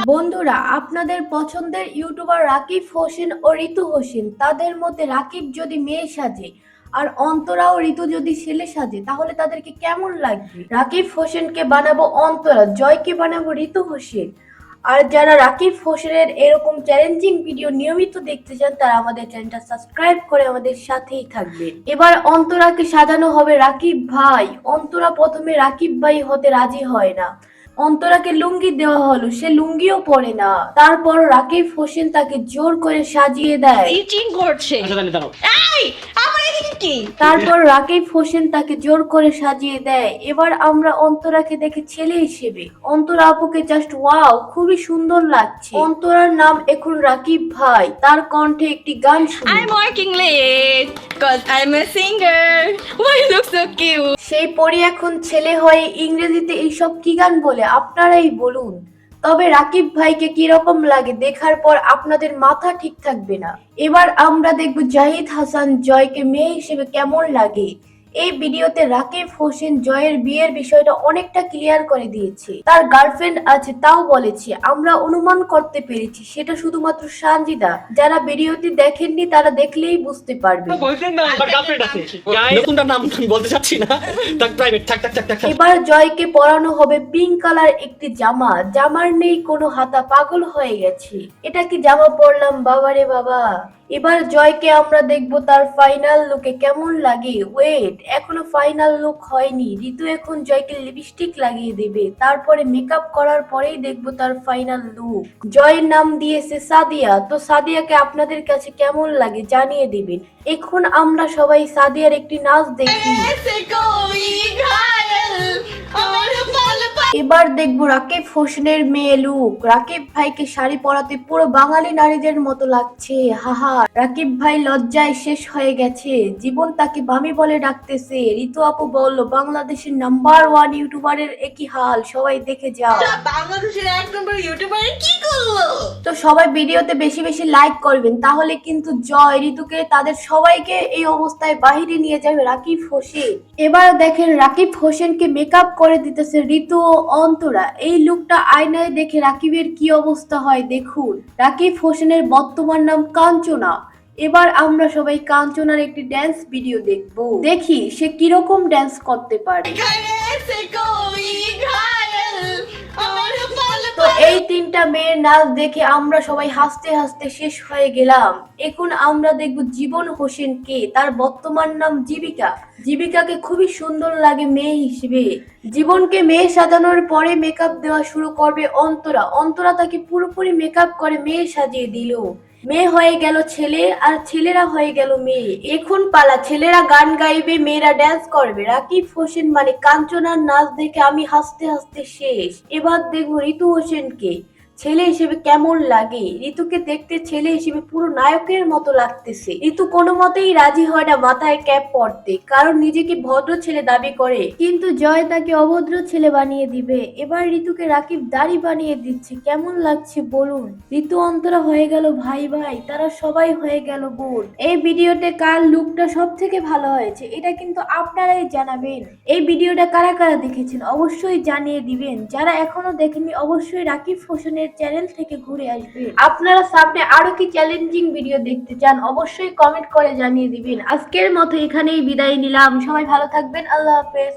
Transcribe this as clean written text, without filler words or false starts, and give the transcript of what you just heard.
বন্ধুরা, আপনাদের পছন্দের ইউটিউবার রাকিব হোসেন ও ঋতু হোসেন, তাদের মধ্যে রাকিব যদি মেয়ে সাজে আর অন্তরা ও ঋতু যদি ছেলে সাজে তাহলে তাদেরকে কেমন লাগবে? রাকিব হোসেনকে বানাবো অন্তরা, জয়কে বানাবো ঋতু হোসেন। আর যারা রাকিব হোসেনের এরকম চ্যালেঞ্জিং ভিডিও নিয়মিত দেখতে চান তারা আমাদের চ্যানেলটা সাবস্ক্রাইব করে আমাদের সাথেই থাকবেন। এবার অন্তরাকে সাজানো হবে রাকিব ভাই। অন্তরা প্রথমে রাকিব ভাই হতে রাজি হয় না, অন্তরাকে লুঙ্গি দেওয়া হলো, সে লুঙ্গিও পরে না। তারপর রাকিব হোসেন তাকে জোর করে সাজিয়ে দেয়। চিটিং করছে। আচ্ছা তাহলে দাঁড়াও। এই আমার এদিকে কি? তারপর রাকিব হোসেন তাকে জোর করে সাজিয়ে দেয়। এবার আমরা অন্তরাকে দেখে ছেলে হিসেবে অন্তরা আপুকে জাস্ট ওয়াও, খুবই সুন্দর লাগছে। অন্তরার নাম এখন রাকিব ভাই। তার কণ্ঠে একটি গান শুনি। I'm working late cause I'm a singer. Why you look so cute? সেই পরি এখন ছেলে হয়ে ইংরেজিতে এইসব কি গান বলে আপনারাই বলুন। তবে রাকিব ভাইকে কিরকম লাগে দেখার পর আপনাদের মাথা ঠিক থাকবে না। এবার আমরা দেখব জাহিদ হাসান জয়কে মেয়ে হিসেবে কেমন লাগে। এই ভিডিওতে রাকিব হোসেন জয়ের বিয়ের বিষয়টা অনেকটা ক্লিয়ার করে দিয়েছে। তার গার্লফ্রেন্ড আছে তাও বলেছে। আমরা অনুমান করতে পেরেছি সেটা শুধুমাত্র সানজিদা। যারা ভিডিওটি দেখেননি তারা দেখলেই বুঝতে পারবে। বলছেন না আমার গার্লফ্রেন্ড আছে। নতুনটার নাম আমি বলতে চাচ্ছি না। তাক প্রাইভেট থাক থাক থাক থাক। এবার জয়কে পরানো হবে পিঙ্ক কালার একটি জামা। জামার নেই কোনো হাতা, পাগল হয়ে গেছে। এটা কি জামা পরলাম বাবারে বাবা। এবার জয়কে আমরা দেখব তার ফাইনাল লুকে কেমন লাগে। ওয়েট, এখনো ফাইনাল লুক হয়নি। ঋতু এখন জয়কে লিপস্টিক লাগিয়ে দেবে, তারপরে মেকআপ করার পরেই দেখব তার ফাইনাল লুক। জয়ের নাম দিয়েছে সাদিয়া। তো সাদিয়াকে আপনাদের কাছে কেমন লাগে জানিয়ে দিবেন। এখন আমরা সবাই সাদিয়ার একটি নাচ দেখি। এবার দেখবো রাকিব হোসেনের মেয়ে লুক। রাকিব ভাইকে শাড়ি পরাতে পুরো বাঙালি নারীদের মতো লাগছে। হাহা, রাকিব ভাই লজ্জায় শেষ হয়ে গেছে। জীবন তাকে বামি বলে ডাকতেছে। ঋতু আপু বলল বাংলাদেশের নাম্বার 1 ইউটিউবারের একই হাল, সবাই দেখে যাও। বাংলাদেশের এক নম্বর ইউটিউবার কি করলো? তো সবাই ভিডিওতে বেশি বেশি লাইক করবেন, তাহলে কিন্তু জয় ঋতুকে তাদের সবাইকে এই অবস্থায় বাহিরে নিয়ে যাবে রাকিব হোসেন। এবার দেখেন রাকিব হোসেনকে মেকআপ করে দিতেছে ঋতু ও অন্তরা। এই লুকটা আয়নায় দেখে রাকিবের কি অবস্থা হয় দেখুন। রাকিব হোসেনের বর্তমান নাম কাঞ্চনা। এবার আমরা সবাই কাঞ্চনার একটি ড্যান্স ভিডিও দেখবো, দেখি সে কিরকম ড্যান্স করতে পারে। তো এই তিনটা মেয়ের নাচ দেখে আমরা সবাই হাসতে হাসতে শেষ হয়ে গেলাম। এখন আমরা দেখব জীবন হোসেনকে। তার বর্তমান নাম জীবিকা। জীবিকাকে খুবই সুন্দর লাগে মেয়ে হিসেবে। জীবনকে মেয়ে সাজানোর পরে মেকআপ দেওয়া শুরু করবে অন্তরা। অন্তরা তাকে পুরোপুরি মেকআপ করে মেয়ে সাজিয়ে দিল। মেয়ে হয়ে গেল ছেলে আর ছেলেরা হয়ে গেল মেয়ে। এখন পালা, ছেলেরা গান গাইবে, মেয়েরা ড্যান্স করবে। রাকিব হোসেন মানে কাঞ্চনার নাচ দেখে আমি হাসতে হাসতে শেষ। এবার দেখবো ঋতু হোসেনকে ছেলে হিসেবে কেমন লাগে। ঋতুকে দেখতে ছেলে হিসেবে পুরো নায়কের মতো লাগতেছে। ঋতু কোনো মতেই রাজি হয় না মাথায় ক্যাপ পরতে, কারণ নিজেকে ভদ্র ছেলে দাবি করে, কিন্তু জয় তাকে অভদ্র ছেলে বানিয়ে দিবে। এবার ঋতুকে রাকিব দাড়ি বানিয়ে দিচ্ছে, কেমন লাগছে বলুন। ঋতু অন্তরা হয়ে গেল ভাই ভাই, তারা সবাই হয়ে গেল বোন। এই ভিডিওতে কার লুকটা সব থেকে ভালো হয়েছে এটা কিন্তু আপনারাই জানাবেন। এই ভিডিওটা কারা কারা দেখেছেন অবশ্যই জানিয়ে দিবেন। যারা এখনো দেখেননি অবশ্যই রাকিব হোসেনের চ্যানেল থেকে ঘুরে আসবেন। আপনারা সামনে আরো কি চ্যালেঞ্জিং ভিডিও দেখতে চান অবশ্যই কমেন্ট করে জানিয়ে দিবেন। আজকের মতো এখানেই বিদায় নিলাম। সবাই ভালো থাকবেন। আল্লাহ হাফেজ।